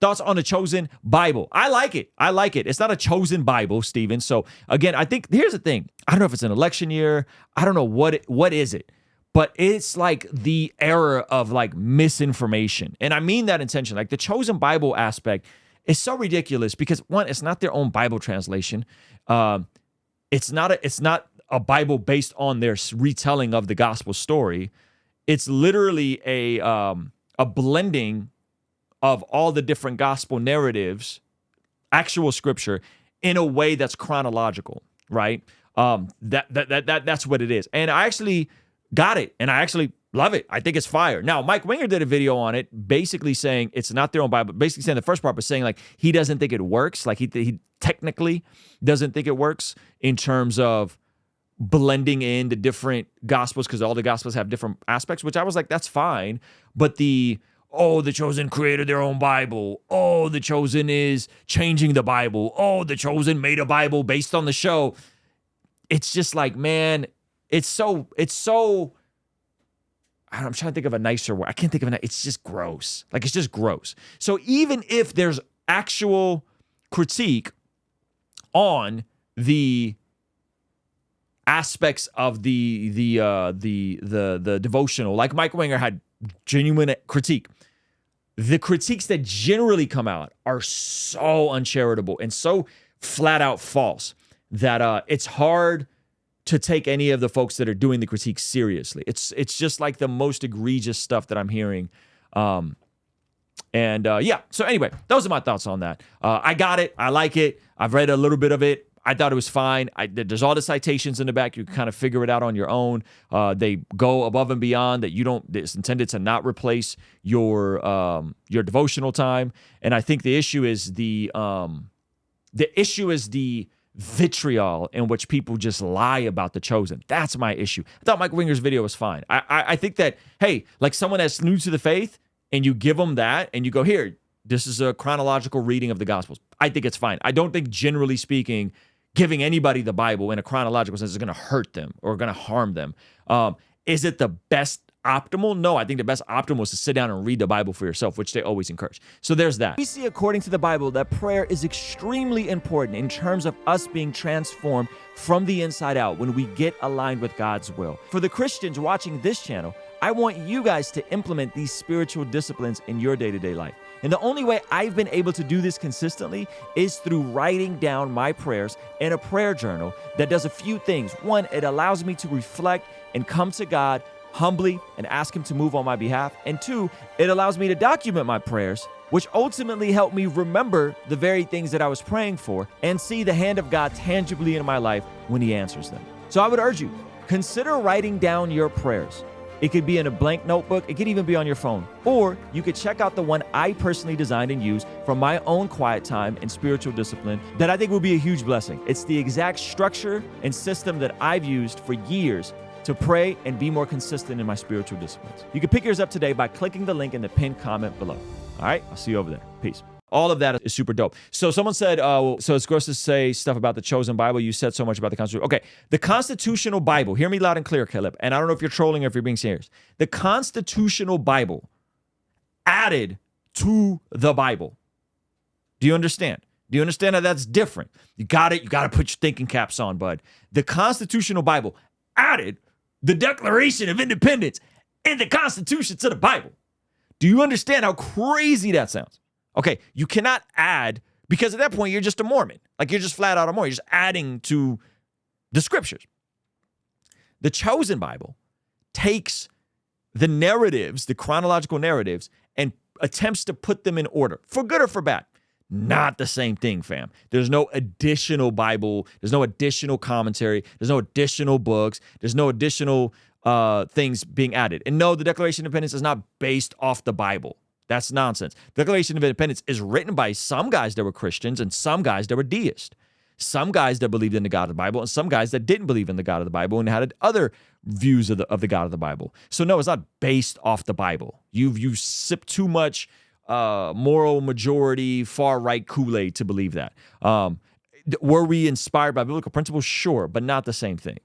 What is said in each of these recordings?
Thoughts on the chosen Bible? I like it. I like it. It's not a chosen Bible, Stephen. So again, I think here's the thing. I don't know if it's an election year. I don't know what is it, but it's like the era of like misinformation. And I mean that intentionally. Like the chosen Bible aspect is so ridiculous because one, it's not their own Bible translation. It's not a Bible based on their retelling of the gospel story. It's literally a blending of all the different gospel narratives, actual scripture, in a way that's chronological, right? That's what it is. And I actually got it, and I actually love it. I think it's fire. Now, Mike Winger did a video on it, basically saying it's not their own Bible, basically saying the first part was saying like he doesn't think it works, like he technically doesn't think it works in terms of blending in the different gospels because all the gospels have different aspects, which I was like, that's fine. But the chosen created their own Bible. Oh, the chosen is changing the Bible. Oh, the chosen made a Bible based on the show. It's just like, man, it's so, I'm trying to think of a nicer word. I can't think of it's just gross. Like, it's just gross. So even if there's actual critique on the aspects of the devotional, like Mike Winger had genuine critique. The critiques that generally come out are so uncharitable and so flat out false that it's hard to take any of the folks that are doing the critique seriously. It's just like the most egregious stuff that I'm hearing. So anyway, those are my thoughts on that. I got it. I like it. I've read a little bit of it. I thought it was fine. There's all the citations in the back. You can kind of figure it out on your own. They go above and beyond that. It's intended to not replace your devotional time. And I think the issue is the vitriol in which people just lie about the chosen. That's my issue. I thought Mike Winger's video was fine. I think that, hey, like someone that's new to the faith and you give them that and you go, here, this is a chronological reading of the Gospels. I think it's fine. I don't think, generally speaking, giving anybody the Bible in a chronological sense is going to hurt them or going to harm them. Is it the best optimal? No, I think the best optimal is to sit down and read the Bible for yourself, which they always encourage. So there's that. We see, according to the Bible, that prayer is extremely important in terms of us being transformed from the inside out when we get aligned with God's will. For the Christians watching this channel, I want you guys to implement these spiritual disciplines in your day-to-day life. And the only way I've been able to do this consistently is through writing down my prayers in a prayer journal that does a few things. One, it allows me to reflect and come to God humbly and ask Him to move on my behalf. And two, it allows me to document my prayers, which ultimately help me remember the very things that I was praying for and see the hand of God tangibly in my life when He answers them. So I would urge you, consider writing down your prayers. It could be in a blank notebook. It could even be on your phone. Or you could check out the one I personally designed and used from my own quiet time and spiritual discipline that I think will be a huge blessing. It's the exact structure and system that I've used for years to pray and be more consistent in my spiritual disciplines. You can pick yours up today by clicking the link in the pinned comment below. All right, I'll see you over there. Peace. All of that is super dope. So someone said, so it's gross to say stuff about the chosen Bible. You said so much about the Constitution. Okay, the constitutional Bible. Hear me loud and clear, Caleb. And I don't know if you're trolling or if you're being serious. The constitutional Bible added to the Bible. Do you understand? Do you understand how that's different? You got it. You got to put your thinking caps on, bud. The constitutional Bible added the Declaration of Independence and the Constitution to the Bible. Do you understand how crazy that sounds? Okay, you cannot add, because at that point, you're just a Mormon. Like, you're just flat out a Mormon. You're just adding to the scriptures. The chosen Bible takes the narratives, the chronological narratives, and attempts to put them in order, for good or for bad. Not the same thing, fam. There's no additional Bible. There's no additional commentary. There's no additional books. There's no additional things being added. And no, the Declaration of Independence is not based off the Bible. That's nonsense. The Declaration of Independence is written by some guys that were Christians and some guys that were deists. Some guys that believed in the God of the Bible and some guys that didn't believe in the God of the Bible and had other views of the God of the Bible. So no, it's not based off the Bible. You've sipped too much moral majority, far-right Kool-Aid to believe that. Were we inspired by biblical principles? Sure, but not the same thing.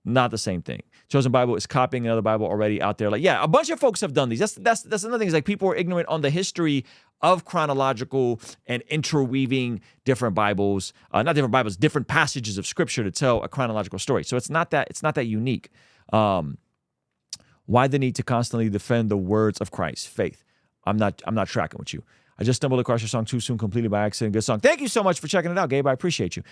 Not the same thing. Chosen Bible is copying another Bible already out there. Like, yeah, a bunch of folks have done these. That's another thing. Is like people are ignorant on the history of chronological and interweaving different Bibles, not different Bibles, different passages of Scripture to tell a chronological story. So it's not that unique. Why the need to constantly defend the words of Christ? Faith. I'm not tracking with you. I just stumbled across your song Too Soon completely by accident. Good song. Thank you so much for checking it out, Gabe. I appreciate you.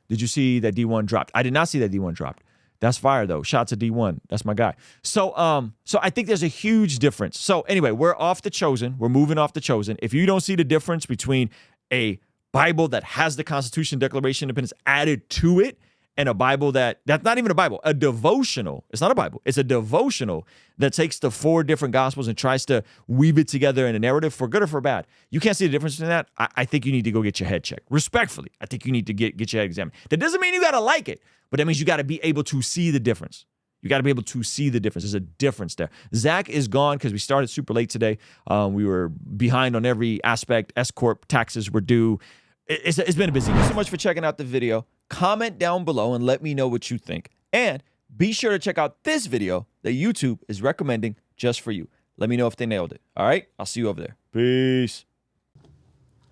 Did you see that D1 dropped? I did not see that D1 dropped. That's fire though. Shout out to D1. That's my guy. So I think there's a huge difference. So anyway, we're off the Chosen. We're moving off the Chosen. If you don't see the difference between a Bible that has the Constitution, Declaration of Independence added to it, and a Bible that's not even a Bible, a devotional. It's not a Bible. It's a devotional that takes the 4 different Gospels and tries to weave it together in a narrative for good or for bad. You can't see the difference between that. I think you need to go get your head checked. Respectfully, I think you need to get your head examined. That doesn't mean you got to like it, but that means you got to be able to see the difference. You got to be able to see the difference. There's a difference there. Zach is gone because we started super late today. We were behind on every aspect. S-Corp taxes were due. It's been a busy. Thank you so much for checking out the video. Comment down below and let me know what you think. And be sure to check out this video that YouTube is recommending just for you. Let me know if they nailed it. All right? I'll see you over there. Peace.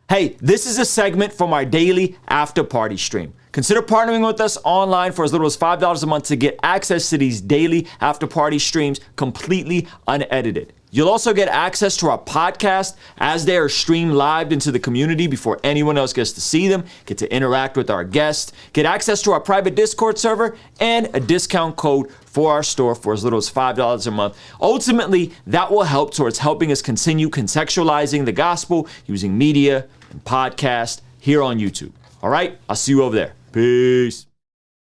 Hey, this is a segment from our daily after party stream. Consider partnering with us online for as little as $5 a month to get access to these daily after party streams completely unedited. You'll also get access to our podcast as they are streamed live into the community before anyone else gets to see them, get to interact with our guests, get access to our private Discord server, and a discount code for our store for as little as $5 a month. Ultimately, that will help towards helping us continue contextualizing the gospel using media and podcast here on YouTube. All right, I'll see you over there. Peace.